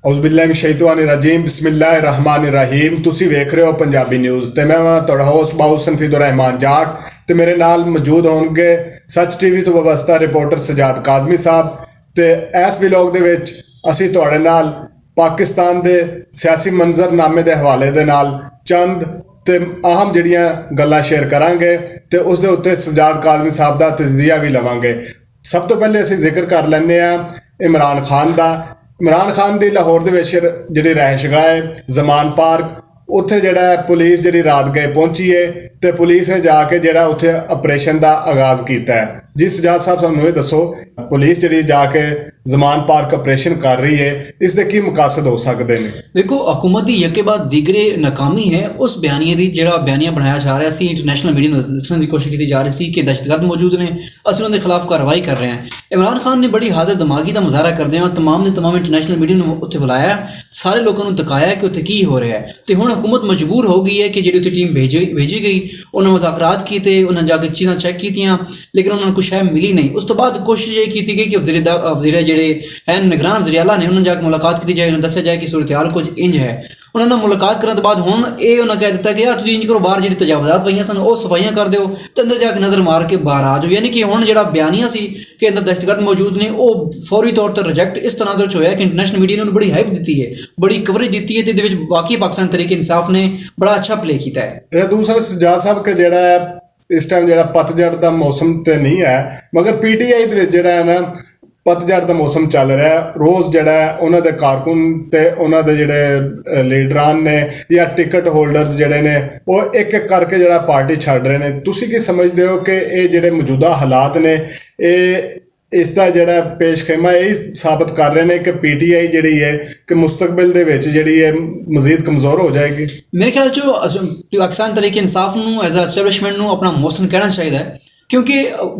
ਔਜ਼ੁਬਿਲਲਾਹਿ ਬਿਸਮਿल्लाहिर्रहमानिर्रहीम। ਤੁਸੀਂ ਵੇਖ ਰਹੇ ਹੋ ਪੰਜਾਬੀ ਨਿਊਜ਼ ਤੇ ਮੈਂ ਤੁਹਾਡਾ ਹੋਸਟ ਬਾਉ ਸੰਫੀਦੁਰ ਰਹਿਮਾਨ ਜਾਟ ਤੇ ਮੇਰੇ ਨਾਲ ਮੌਜੂਦ ਹੋਣਗੇ ਸੱਚ ਟੀਵੀ ਤੋਂ ਵਬਸਤਾ ਰਿਪੋਰਟਰ ਸਜਾਦ ਕਾਜ਼ਮੀ ਸਾਹਿਬ। ਤੇ ਇਸ ਵਲੌਗ ਦੇ ਵਿੱਚ ਅਸੀਂ ਤੁਹਾਡੇ ਨਾਲ ਪਾਕਿਸਤਾਨ ਦੇ ਸਿਆਸੀ ਮੰਜ਼ਰਨਾਮੇ ਦੇ ਹਵਾਲੇ ਦੇ ਨਾਲ ਚੰਦ ਤੇ ਅਹਿਮ ਜਿਹੜੀਆਂ ਗੱਲਾਂ ਸ਼ੇਅਰ ਕਰਾਂਗੇ ਤੇ ਉਸ ਦੇ ਉੱਤੇ ਸਜਾਦ ਕਾਜ਼ਮੀ ਸਾਹਿਬ ਦਾ ਤਜਜ਼ੀਆ ਵੀ ਲਵਾਂਗੇ। ਸਭ ਤੋਂ ਪਹਿਲੇ ਅਸੀਂ ਜ਼ਿਕਰ ਕਰ ਲੈਂਦੇ ਹਾਂ ਇਮਰਾਨ ਖਾਨ ਦਾ। ਇਮਰਾਨ ਖਾਨ ਦੀ ਲਾਹੌਰ ਦੇ ਵਿੱਚ ਜਿਹੜੀ ਰਿਹਾਇਸ਼ਗਾਹ ਹੈ ਜ਼ਮਾਨ ਪਾਰਕ, ਉੱਥੇ ਜਿਹੜਾ ਪੁਲਿਸ ਜਿਹੜੀ ਰਾਤ ਗਏ ਪਹੁੰਚੀ ਹੈ ਤੇ ਪੁਲਿਸ ਨੇ ਜਾ ਕੇ ਜਿਹੜਾ ਉੱਥੇ ਆਪਰੇਸ਼ਨ ਦਾ ਆਗਾਜ਼ ਕੀਤਾ ਹੈ। ਜੀ ਸਜਾਦ ਸਾਹਿਬ ਸਾਨੂੰ ਇਹ ਦੱਸੋ, ਪੁਲਿਸ ਜਿਹੜੀ ਜਾ ਕੇ ਜ਼ਮਾਨ ਪਾਰਕ ਆਪਰੇਸ਼ਨ ਕਰ ਰਹੀ ਹੈ, ਇਸ ਦੇ ਕੀ ਮਕਸਦ ਹੋ ਸਕਦੇ ਨੇ? देखो हुकूमत की यके बाद दीगरे नाकामी है उस बयानिए की जो बयानिया बनाया जा रहा सी इंटरनेशनल मीडिया में दसने की कोशिश की जा रही थी कि दहशतगर्द मौजूद ने, असं उनके खिलाफ कार्रवाई कर रहे हैं। इमरान खान ने बड़ी हाजिर दिमागी का मुजाहरा करते हैं और तमाम ने तमाम इंटरनेशनल मीडिया ने उत्थे बुलाया, सारे लोगों को दिखाया कि उत्थे की हो रहा है। तो हुण हुकूमत मजबूर हो गई है कि जी उत्थे टीम भेजी गई, उन्होंने मुज़ाकरात किए, उन्होंने जाके चीज़ां चैक कीतियां, लेकिन उन्होंने कुछ है मिली नहीं। उस तो बाद कोशिश ये की गई कि वज़ीर जोड़े है निगरान वज़ीर आला ने उन्होंने जाके मुलाकात की जाए, उन्हें दस्या जाए कि सूरत हाल कुछ इंज है। उन्होंने मुलाकात करने तो बाद हुण ये उन्हें कह दिता कि यार तुसीं इंज करो, बाहर जी तजावजात पईयां सन वो सफाइयां कर दो तो अंदर जाके नज़र मार के बाहर आ जाओ। यानी कि हुण जिहड़ा बयानिया सी कि अंदर दहशतगर्द मौजूद ने वो फौरी तौर पर रिजेक्ट इस तनाज़ुर च होया कि इंटरनेशनल मीडिया ने उन्हें बड़ी हाइप दी है, बड़ी कवरेज दी है, तो बाकी पाकिस्तान तरीके इंसाफ ने बड़ा अच्छा प्ले किया है। दूसरा सजाद साहब के ਜਿਹੜਾ ਇਸ ਟਾਈਮ ਜਿਹੜਾ ਪਤਝੜ ਦਾ ਮੌਸਮ ਤੇ ਨਹੀਂ ਹੈ, ਮਗਰ ਪੀਟੀਆਈ ਦੇ ਵਿੱਚ ਜਿਹੜਾ ਹੈ ਨਾ ਪਤਝੜ ਦਾ ਮੌਸਮ ਚੱਲ ਰਿਹਾ। ਰੋਜ਼ ਜਿਹੜਾ ਉਹਨਾਂ ਦੇ ਕਾਰਕੁਨ ਤੇ ਉਹਨਾਂ ਦੇ ਜਿਹੜੇ ਲੀਡਰਾਂ ਨੇ ਜਾਂ ਟਿਕਟ ਹੋਲਡਰਸ ਜਿਹੜੇ ਨੇ ਉਹ ਇੱਕ ਇੱਕ ਕਰਕੇ ਜਿਹੜਾ ਪਾਰਟੀ ਛੱਡ ਰਹੇ ਨੇ। ਤੁਸੀਂ ਕੀ ਸਮਝਦੇ ਹੋ ਕਿ ਇਹ ਜਿਹੜੇ ਮੌਜੂਦਾ ਹਾਲਾਤ ਨੇ ਇਹ ਇਸ ਦਾ ਜਿਹੜਾ ਪੇਸ਼ਖੇਮਾ ਇਹ ਸਾਬਤ ਕਰ ਰਹੇ ਨੇ ਕਿ ਪੀਟੀਆਈ ਜਿਹੜੀ ਹੈ ਕਿ ਮੁਸਤਕਬਲ ਦੇ ਵਿੱਚ ਜਿਹੜੀ ਹੈ ਮਜ਼ੀਦ ਕਮਜ਼ੋਰ ਹੋ ਜਾਏਗੀ? मेरे ख्याल पाकिस्तान तरीके इंसाफ नूं एज अ एस्टैबलिशमेंट नूं अपना मोहसन कहना चाहिए है, क्योंकि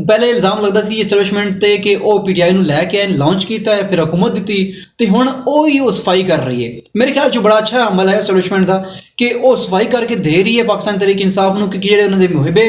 पहले इल्ज़ाम लगता सी एस्टैबलिशमेंट ते कि वो पीटीआई नूं लैके लॉन्च किया है, फिर हुकूमत दी तो हुण वही वो सफाई कर रही है। मेरे ख्याल बड़ा अच्छा अमल है एस्टैबलिशमेंट का कि वो सफाई करके दे रही है पाकिस्तान तरीके इंसाफ नूं, क्योंकि जिहड़े उन्होंने मुहिबे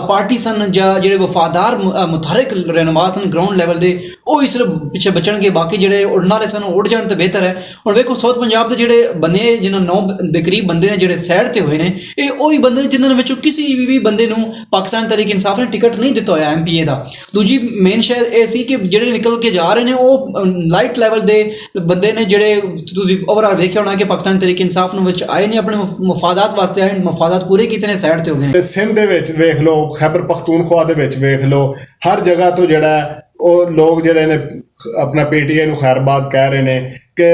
पार्टी सन जां जिहड़े वफादार मुतहरिक रहनुमा सन ग्राउंड लैवल दे वो इस पिछे बचणगे, बाकी जिहड़े उड़न वाले सन उड़ जाण तो बेहतर है। हुण वेखो साउथ पंजाब के जिहड़े बंदे जिन्हों 9 ਦੇ करीब बंदे ने जिहड़े साइड ते होए ने, ये वही बंदे जिन्होंने विचों किसी भी बंदे नूं पाकिस्तान तरीके इंसाफ ने टिकट नहीं दिता होया MPA ਦਾ। दूजी मेन शय ਇਹ ਸੀ कि ਜਿਹੜੇ ਨਿਕਲ ਕੇ ਜਾ ਰਹੇ ਨੇ ਉਹ ਲਾਈਟ ਲੈਵਲ ਦੇ ਬੰਦੇ ਨੇ, ਜਿਹੜੇ ਤੁਸੀਂ ਓਵਰਆਲ ਵੇਖਿਆ ਹੋਣਾ ਕਿ ਪਾਕਿस्तान तरीके इंसाफ ਨੂੰ ਵਿੱਚ ਆਏ ਨੇ, ਆਪਣੇ ਮਫਾਦਾਤ ਵਾਸਤੇ ਆਏ, ਮਫਾਦਾਤ ਪੂਰੇ ਕੀਤੇ ਨੇ, ਸਾਈਡ ਤੇ ਹੋ ਗਏ ਨੇ। ਸਿੰਧ ਦੇ ਵਿੱਚ ਵੇਖ ਲਓ, ਖੈਬਰ ਪਖਤੂਨਖਵਾ ਦੇ ਵਿੱਚ ਵੇਖ ਲਓ, ਹਰ ਜਗ੍ਹਾ ਤੋਂ ਜਿਹੜਾ ਉਹ ਲੋਕ ਜਿਹੜੇ ਨੇ ਆਪਣਾ ਪੀਟੀਆਈ ਨੂੰ ਖੈਰਬਾਦ ਕਹਿ ਰਹੇ ਨੇ ਕਿ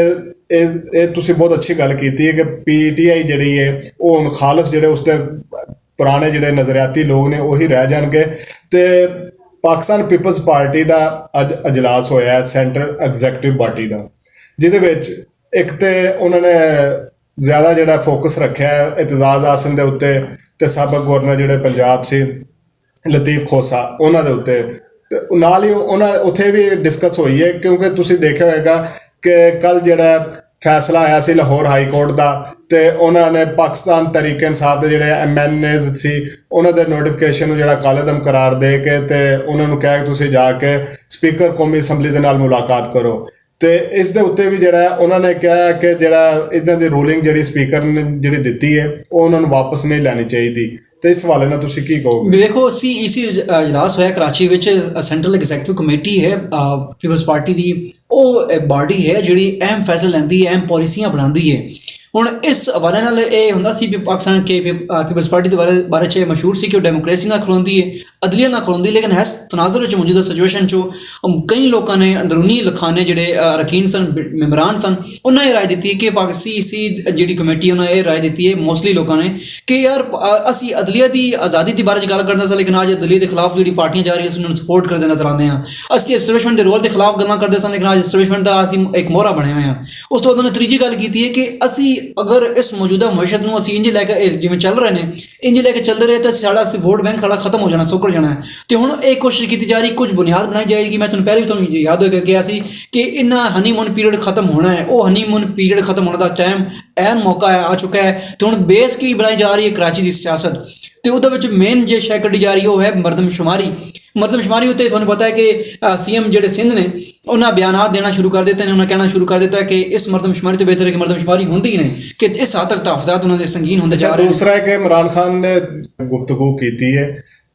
ਇਹ ਤੁਸੀਂ ਬਹੁਤ ਅੱਛੀ ਗੱਲ ਕੀਤੀ ਹੈ ਕਿ ਪੀਟੀਆਈ ਜਿਹੜੀ ਹੈ ਉਹ ਹੁਣ ਖਾਲਸ ਜਿਹੜੇ ਉਸਦੇ ਪੁਰਾਣੇ ਜਿਹੜੇ ਨਜ਼ਰਿਆਤੀ ਲੋਕ ਨੇ ਉਹੀ ਰਹਿ ਜਾਣਗੇ। ਤੇ ਪਾਕਿਸਤਾਨ ਪੀਪਲਸ ਪਾਰਟੀ ਦਾ ਅੱਜ ਅਜਲਾਸ ਹੋਇਆ ਹੈ, ਸੈਂਟਰਲ ਐਗਜ਼ੈਕਟਿਵ ਪਾਰਟੀ ਦਾ, ਜਿਹਦੇ ਵਿੱਚ ਇੱਕ ਤੇ ਉਹਨਾਂ ਨੇ ਜ਼ਿਆਦਾ ਜਿਹੜਾ ਫੋਕਸ ਰੱਖਿਆ ਹੈ ਇਤਜ਼ਾਜ਼ ਆਸਨ ਦੇ ਉੱਤੇ ਤੇ ਸਾਬਕ ਗਵਰਨਰ ਜਿਹੜੇ ਪੰਜਾਬ ਸੀ ਲਤੀਫ ਖੋਸਾ ਉਹਨਾਂ ਦੇ ਉੱਤੇ, ਤੇ ਨਾਲ ਹੀ ਉਹਨਾਂ ਉੱਥੇ ਵੀ ਡਿਸਕਸ ਹੋਈ ਹੈ। ਕਿਉਂਕਿ ਤੁਸੀਂ ਦੇਖਿਆ ਹੋਏਗਾ ਕਿ ਕੱਲ੍ਹ ਜਿਹੜਾ ਫੈਸਲਾ ਆਇਆ ਸੀ ਲਾਹੌਰ ਹਾਈ ਕੋਰਟ ਦਾ, ਤੇ ਉਹਨਾਂ ਨੇ ਪਾਕਿਸਤਾਨ ਤਰੀਕੇ ਇਨਸਾਫ ਦੇ ਜਿਹੜੇ MNAs ਸੀ ਉਹਨਾਂ ਦੇ ਨੋਟੀਫਿਕੇਸ਼ਨ ਨੂੰ ਜਿਹੜਾ ਕਾਲੇਦਮ ਕਰਾਰ ਦੇ ਕੇ ਤੇ ਉਹਨਾਂ ਨੂੰ ਕਿਹਾ ਕਿ ਤੁਸੀਂ ਜਾ ਕੇ ਸਪੀਕਰ ਕੌਮੀ ਅਸੈਂਬਲੀ ਦੇ ਨਾਲ ਮੁਲਾਕਾਤ ਕਰੋ। ਤੇ ਇਸ ਦੇ ਉੱਤੇ ਵੀ ਜਿਹੜਾ ਉਹਨਾਂ ਨੇ ਕਿਹਾ ਕਿ ਜਿਹੜਾ ਇੱਦਾਂ ਦੀ ਰੂਲਿੰਗ ਜਿਹੜੀ ਸਪੀਕਰ ਨੇ ਜਿਹੜੀ ਦਿੱਤੀ ਹੈ ਉਹ ਉਹਨਾਂ ਨੂੰ ਵਾਪਸ ਨਹੀਂ ਲੈਣੀ ਚਾਹੀਦੀ। ਤੇ ਇਸ ਹਵਾਲੇ ਨਾਲ ਤੁਸੀਂ ਕੀ ਕਹੋਗੇ? देखो इसी इजलास होया Karachi which central executive committee है पीपल्स पार्टी दी, वो बॉडी है जिहड़ी अहम फैसले लैंदी है, अहम पॉलिसियां बनांदी है। ਹੁਣ ਇਸ ਹਵਾਲੇ ਨਾਲ ਇਹ ਹੁੰਦਾ ਸੀ ਵੀ ਪਾਕਿਸਤਾਨ ਕੇ ਪੀਪਲਸ ਪਾਰਟੀ ਦੇ ਬਾਰੇ 'ਚ ਮਸ਼ਹੂਰ ਸੀ ਕਿ ਉਹ ਡੈਮੋਕ੍ਰੇਸੀ ਨਾਲ ਖਲੋਂਦੀ ਹੈ, ਅਦਲੀਆ ਨਾਲ ਖਲੋਂਦੀ, ਲੇਕਿਨ ਇਸ ਤਨਾਜ਼ਰ ਵਿੱਚ ਮੌਜੂਦਾ ਸਿਚੁਏਸ਼ਨ 'ਚੋਂ ਕਈ ਲੋਕਾਂ ਨੇ ਅੰਦਰੂਨੀ ਲਖਾਨੇ ਜਿਹੜੇ ਅਰਕੀਨ ਸਨ, ਮੈਂਬਰਾਨ ਸਨ, ਉਹਨਾਂ ਇਹ ਰਾਏ ਦਿੱਤੀ ਕਿ ਸੀ ਜਿਹੜੀ ਕਮੇਟੀ ਉਹਨਾਂ ਇਹ ਰਾਏ ਦਿੱਤੀ ਹੈ ਮੋਸਟਲੀ ਲੋਕਾਂ ਨੇ ਕਿ ਯਾਰ ਅਸੀਂ ਅਦਲੀਆ ਦੀ ਆਜ਼ਾਦੀ ਦੇ ਬਾਰੇ 'ਚ ਗੱਲ ਕਰਨਾ ਸੀ, ਲੇਕਿਨ ਅੱਜ ਅਦਲੀਆ ਦੇ ਖਿਲਾਫ ਜਿਹੜੀ ਪਾਰਟੀਆਂ ਜਾ ਰਹੀਆਂ ਸੀ ਉਹਨਾਂ ਨੂੰ ਸਪੋਰਟ ਕਰਦੇ ਨਜ਼ਰ ਆਉਂਦੇ ਹਾਂ। ਅਸੀਂ ਐਸਟੈਬਲਿਸ਼ਮੈਂਟ ਦੇ ਰੋਲ ਦੇ ਖਿਲਾਫ ਗੱਲਾਂ ਕਰਦੇ ਸਨ, ਲੇਕਿਨ ਅੱਜ ਐਸਟੈਬਲਿਸ਼ਮੈਂਟ ਦਾ ਅਸੀਂ ਇੱਕ ਮੋਹਰਾ ਬਣੇ ਹੋਏ ਹਾਂ। ਉਸ ਤੋਂ ਬਾਅਦ ਉਹਨੇ ਤੀਜੀ ਗੱਲ ਕੀਤੀ ਹੈ ਕਿ ਅਸੀਂ अगर इस मौजूदा मैशत में असं इंज लैके जिवें चल रहे हैं इंज लैके चलते रहे तो साढ़ा वोट बैंक साढ़ा खत्म हो जाना, सुकर जाना है। तो हुण एक कोशिश की जा रही, कुछ बुनियाद बनाई जाएगी। मैं तुहानूं पहले भी तुहानूं याद होएगा कहा सी कि इन्ना हनीमून पीरियड खत्म होना है, वो हनीमून पीरियड खत्म होने का टाइम ऐन मौका है आ चुका है। तो हुण बेस की बनाई जा रही है कराची की सियासत, तो ਉਹਦੇ ਵਿੱਚ मेन जो शय कढ़ी जा रही है वो है मरदमशुमारी ਮਰਦਮਸ਼ੁਮਾਰੀ ਉੱਤੇ ਤੁਹਾਨੂੰ ਪਤਾ ਹੈ ਕਿ ਸੀਐਮ ਜਿਹੜੇ ਸਿੰਧ ਨੇ ਉਹਨਾਂ ਬਿਆਨਾਤ ਦੇਣਾ ਸ਼ੁਰੂ ਕਰ ਦਿੱਤੇ ਨੇ, ਉਹਨਾਂ ਕਹਿਣਾ ਸ਼ੁਰੂ ਕਰ ਦਿੱਤਾ ਕਿ ਇਸ ਮਰਦਮਸ਼ੁਮਾਰੀ ਤੋਂ ਬਿਹਤਰ ਹੈ ਕਿ ਮਰਦਮਸ਼ੁਮਾਰੀ ਹੁੰਦੀ ਹੀ ਨਹੀਂ, ਕਿ ਇਸ ਹੱਦ ਤੱਕ ਤਹਫ਼ਜ਼ਾਤ ਉਹਨਾਂ ਦੇ ਸੰਗੀਨ ਹੁੰਦੇ ਜਾ ਰਹੇ ਨੇ। ਦੂਸਰਾ ਹੈ ਕਿ ਇਮਰਾਨ ਖਾਨ ਨੇ ਗੁਫ਼ਤਗੂ ਕੀਤੀ ਹੈ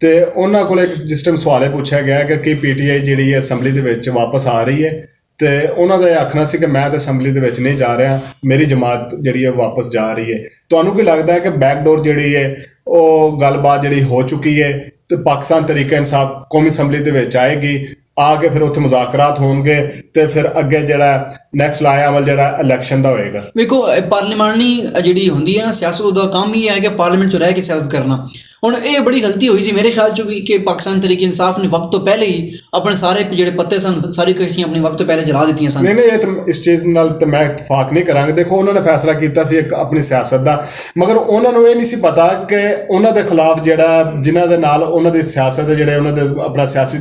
ਤੇ ਉਹਨਾਂ ਕੋਲ ਇੱਕ ਜਿਸ ਟਾਈਮ ਸਵਾਲ ਇਹ ਪੁੱਛਿਆ ਗਿਆ ਕਿ ਕੀ ਪੀਟੀਆਈ ਜਿਹੜੀ ਹੈ ਅਸੈਂਬਲੀ ਦੇ ਵਿੱਚ ਵਾਪਸ ਆ ਰਹੀ ਹੈ, ਤੇ ਉਹਨਾਂ ਦਾ ਇਹ ਆਖਣਾ ਸੀ ਕਿ ਮੈਂ ਤਾਂ ਅਸੈਂਬਲੀ ਦੇ ਵਿੱਚ ਨਹੀਂ ਜਾ ਰਿਹਾ, ਮੇਰੀ ਜਮਾਤ ਜਿਹੜੀ ਹੈ ਵਾਪਸ ਜਾ ਰਹੀ ਹੈ। ਤੁਹਾਨੂੰ ਕੀ ਲੱਗਦਾ ਹੈ ਕਿ ਬੈਕਡੋਰ ਜਿਹੜੀ ਹੈ ਉਹ ਗੱਲਬਾਤ ਜਿਹੜੀ ਹੋ ਚੁੱਕੀ ਹੈ ਤੇ ਪਾਕਿਸਤਾਨ ਤਰੀਕਾ ਇਨਸਾਫ ਕੌਮੀ ਅਸੈਂਬਲੀ ਦੇ ਵਿੱਚ ਆਏਗੀ, ਆ ਕੇ ਫਿਰ ਉੱਥੇ ਮੁਜ਼ਾਕਰਾਤ ਹੋਣਗੇ ਤੇ ਫਿਰ ਅੱਗੇ ਜਿਹੜਾ ਨੈਕਸਟ ਲਾਇਆ ਅਮਲ ਜਿਹੜਾ ਇਲੈਕਸ਼ਨ ਦਾ ਹੋਏਗਾ? ਵੇਖੋ ਪਾਰਲੀਮਾਨੀ ਜਿਹੜੀ ਹੁੰਦੀ ਹੈ ਨਾ ਸਿਆਸਤ, ਦਾ ਕੰਮ ਹੀ ਹੈ ਕਿ ਪਾਰਲੀਮੈਂਟ 'ਚ ਰਹਿ ਕੇ ਸਿਆਸਤ ਕਰਨਾ। ਹੁਣ ਇਹ ਬੜੀ ਗਲਤੀ ਹੋਈ ਸੀ ਮੇਰੇ ਖਿਆਲ 'ਚ ਵੀ ਕਿ ਪਾਕਿਸਤਾਨ ਤਰੀਕੇ ਇਨਸਾਫ ਨੇ ਵਕਤ ਤੋਂ ਪਹਿਲੇ ਹੀ ਆਪਣੇ ਸਾਰੇ ਜਿਹੜੇ ਪੱਤੇ ਸਨ, ਸਾਰੀ ਕੇਸੀਆਂ ਆਪਣੀ ਵਕਤ ਤੋਂ ਪਹਿਲੇ ਜਲਾ ਦਿੱਤੀਆਂ ਸਨ। ਨਹੀਂ ਇਹ ਤਾਂ ਇਸ ਚੀਜ਼ ਨਾਲ ਤਾਂ ਮੈਂ ਇਤਫਾਕ ਨਹੀਂ ਕਰਾਂਗਾ। ਦੇਖੋ ਉਹਨਾਂ ਨੇ ਫੈਸਲਾ ਕੀਤਾ ਸੀ ਇੱਕ ਆਪਣੀ ਸਿਆਸਤ ਦਾ, ਮਗਰ ਉਹਨਾਂ ਨੂੰ ਇਹ ਨਹੀਂ ਸੀ ਪਤਾ ਕਿ ਉਹਨਾਂ ਦੇ ਖਿਲਾਫ ਜਿਹੜਾ ਜਿਨ੍ਹਾਂ ਦੇ ਨਾਲ ਉਹਨਾਂ ਦੀ ਸਿਆਸਤ ਦੇ ਜਿਹੜੇ ਉਹਨਾਂ ਦੇ ਆਪਣਾ ਸਿਆਸੀ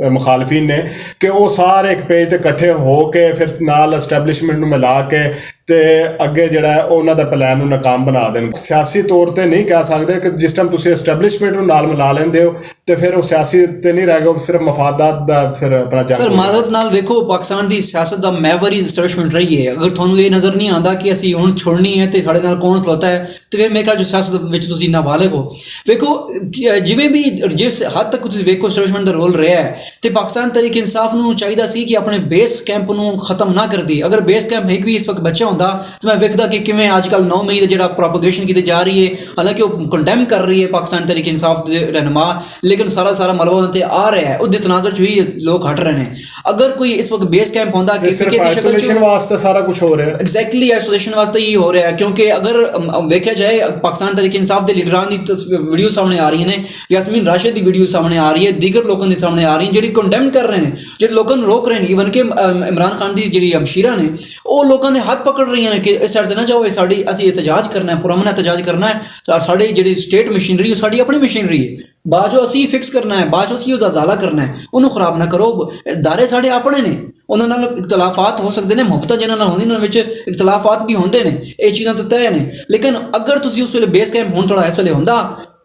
ਮੁਖਾਲਫੀਨ ਨੇ ਕਿ ਉਹ ਸਾਰੇ ਇੱਕ ਪੇਜ ਤੇ ਇਕੱਠੇ ਹੋ ਕੇ ਫਿਰ ਨਾਲ ਐਸਟੈਬਲਿਸ਼ਮੈਂਟ ਨੂੰ ਮਿਲਾ ਕੇ ਤੇ ਅੱਗੇ ਜਿਹੜਾ ਉਹਨਾਂ ਦਾ ਪਲਾਨ ਨੂੰ ਨਾਕਾਮ ਬਣਾ ਦੇਣ। ਸਿਆਸੀ ਤੌਰ ਤੇ ਨਹੀਂ ਕਹਿ ਸਕਦੇ ਕਿ ਜਿਸ ਟਾਈਮ ਤੁਸੀਂ ਐਸਟੈਬਲਿਸ਼ਮੈਂਟ ਨੂੰ ਨਾਲ ਮਿਲਾ ਲੈਂਦੇ ਹੋ ਤੇ ਫਿਰ ਉਹ ਸਿਆਸੀ ਤੇ ਨਹੀਂ ਰਹਿ ਗਿਆ, ਸਿਰਫ ਮਫਾਦਾਤ ਦਾ ਫਿਰ ਆਪਣਾ ਸਰ ਮਾਜ਼ਰਤ ਨਾਲ ਵੇਖੋ ਪਾਕਿਸਤਾਨ ਦੀ ਸਿਆਸਤ ਦਾ ਮਹਿਵਰ ਹੀ ਐਸਟੈਬਲਿਸ਼ਮੈਂਟ ਰਹੀ ਹੈ। ਅਗਰ ਤੁਹਾਨੂੰ ਇਹ ਨਜ਼ਰ ਨਹੀਂ ਆਉਂਦਾ ਕਿ ਅਸੀਂ ਹੁਣ ਛੋੜਨੀ ਹੈ ਤੇ ਸਾਡੇ ਨਾਲ ਕੌਣ ਖਲੋਤਾ ਹੈ ਤੇ ਫਿਰ ਮੇਰੇ ਖਿਆਲ ਸਿਆਸਤ ਵਿੱਚ ਤੁਸੀਂ ਨਾਬਾਲਗ ਹੋ। ਵੇਖੋ ਜਿਵੇਂ ਵੀ ਜਿਸ ਹੱਦ ਤੱਕ ਤੁਸੀਂ ਵੇਖੋ ਐਸਟੈਬਲਿਸ਼ਮੈਂਟ ਦਾ ਰੋਲ ਰਿਹਾ ਹੈ ਤੇ ਪਾਕਿਸਤਾਨ ਤਰੀਕੇ ਇਨਸਾਫ ਨੂੰ ਚਾਹੀਦਾ ਸੀ ਕਿ ਆਪਣੇ ਬੇਸ ਕੈਂਪ ਨੂੰ ਖਤਮ ਨਾ ਕਰਦੀ। ਅਗਰ ਬੇਸ ਕੈਂਪ ਇੱਕ ਵੀ ਇਸ ਵਕਤ ਬੱਚਾ ਹੁੰਦਾ ਤਾਂ ਮੈਂ ਵੇਖਦਾ ਕਿ ਕਿਵੇਂ ਅੱਜ ਕੱਲ੍ਹ 9 ਮਈ ਦਾ ਜਿਹੜਾ ਪ੍ਰੋਪਗੇਸ਼ਨ ਕੀਤੀ ਜਾ ਰਹੀ ਹੈ, ਹਾਲਾਂਕਿ ਉਹ ਕੰਡੈਮ ਕਰ ਰਹੀ ਹੈ ਪਾਕਿਸਤਾਨ ਤਰੀਕੇ ਇਨਸਾਫ ਦੇ ਰਹਿਨੁਮਾ, ਲੇਕਿਨ ਸਾਰਾ ਮਲਬਾ ਉਹਨਾਂ 'ਤੇ ਆ ਰਿਹਾ ਹੈ, ਉਹਦੇ ਤਨਾਜ਼ਰ 'ਚ ਵੀ ਲੋਕ ਹਟ ਰਹੇ ਨੇ। ਅਗਰ ਕੋਈ ਇਸ ਵਕਤ ਬੇਸ ਕੈਂਪ ਹੁੰਦਾ ਕਿ ਆਈਸੋਲੇਸ਼ਨ ਵਾਸਤੇ ਸਾਰਾ ਕੁਝ ਹੋ ਰਿਹਾ ਹੈ, ਐਗਜ਼ੈਕਟਲੀ ਆਈਸੋਲੇਸ਼ਨ ਵਾਸਤੇ ਹੀ ਹੋ ਰਿਹਾ ਹੈ। ਕਿਉਂਕਿ ਅਗਰ ਵੇਖਿਆ ਜਾਏ ਪਾਕਿਸਤਾਨ ਤਰੀਕੇ ਇਨਸਾਫ ਦੇ ਲੀਡਰਾਂ ਦੀ ਵੀਡੀਓ ਸਾਹਮਣੇ ਆ ਰਹੀਆਂ ਨੇ, ਯਾਸਮੀਨ ਰਾਸ਼ਿਦ ਦੀ ਵੀਡੀਓ ਸਾਹਮਣੇ ਆ ਰਹੀ ਹੈ, ਦੀਗਰ ਲੋਕਾਂ ਦੇ ਸਾਹਮਣੇ ਆ ਰਹੀ ਹੈ ਜਿਹੜੀ ਕੰਡੈਮ ਕਰ ਰਹੇ ਨੇ, ਜਿਹੜੇ ਲੋਕਾਂ ਨੂੰ ਰੋਕ ਰਹੇ ਨੇ। ਈਵਨ ਕਿ ਇਮਰਾਨ ਖਾਨ ਦੀ ਜਿਹੜੀ ਹਮਸ਼ੀਰਾ ਨੇ ਉਹ ਲੋਕਾਂ ਦੇ ਹੱਥ ਪਕੜ ਰਹੀਆਂ ਨੇ ਕਿ ਇਸ ਸਾਈਡ ਤੇ ਨਾ ਜਾਓ, ਸਾਡੀ ਅਸੀਂ ਇਹਤਜਾਜ ਕਰਨਾ ਹੈ, ਪੁਰਅਮਨ ਇਹਤਜਾਜ ਕਰਨਾ ਹੈ। ਸਾਡੀ ਜਿਹੜੀ ਸਟੇਟ ਮਸ਼ੀਨਰੀ ਉਹ ਸਾਡੀ ਆਪਣੀ ਮਸ਼ੀਨਰੀ ਹੈ, ਬਾਅਦ ਚੋਂ ਅਸੀਂ ਫਿਕਸ ਕਰਨਾ ਹੈ, ਬਾਅਦ ਚੋਂ ਅਸੀਂ ਉਹਦਾ ਜ਼ਾਲਾ ਕਰਨਾ ਹੈ, ਉਹਨੂੰ ਖਰਾਬ ਨਾ ਕਰੋ। ਦਾਰੇ ਸਾਡੇ ਆਪਣੇ ਨੇ, ਉਹਨਾਂ ਨਾਲ ਇਖਤਲਾਫਾਤ ਹੋ ਸਕਦੇ ਨੇ, ਮੁਹੱਬਤਾਂ ਜਿਹਨਾਂ ਨਾਲ ਹੁੰਦੀਆਂ ਉਹਨਾਂ ਵਿੱਚ ਇਖਤਲਾਫਾਤ ਵੀ ਹੁੰਦੇ ਨੇ, ਇਹ ਚੀਜ਼ਾਂ ਤਾਂ ਤੈਅ ਨੇ। ਲੇਕਿਨ ਅਗਰ ਤੁਸੀਂ ਉਸ ਵੇਲੇ ਬੇਸ ਕੈਂਪ ਹੁਣ ਥੋੜਾ ਇਸ ਵੇਲੇ ਹੁੰਦਾ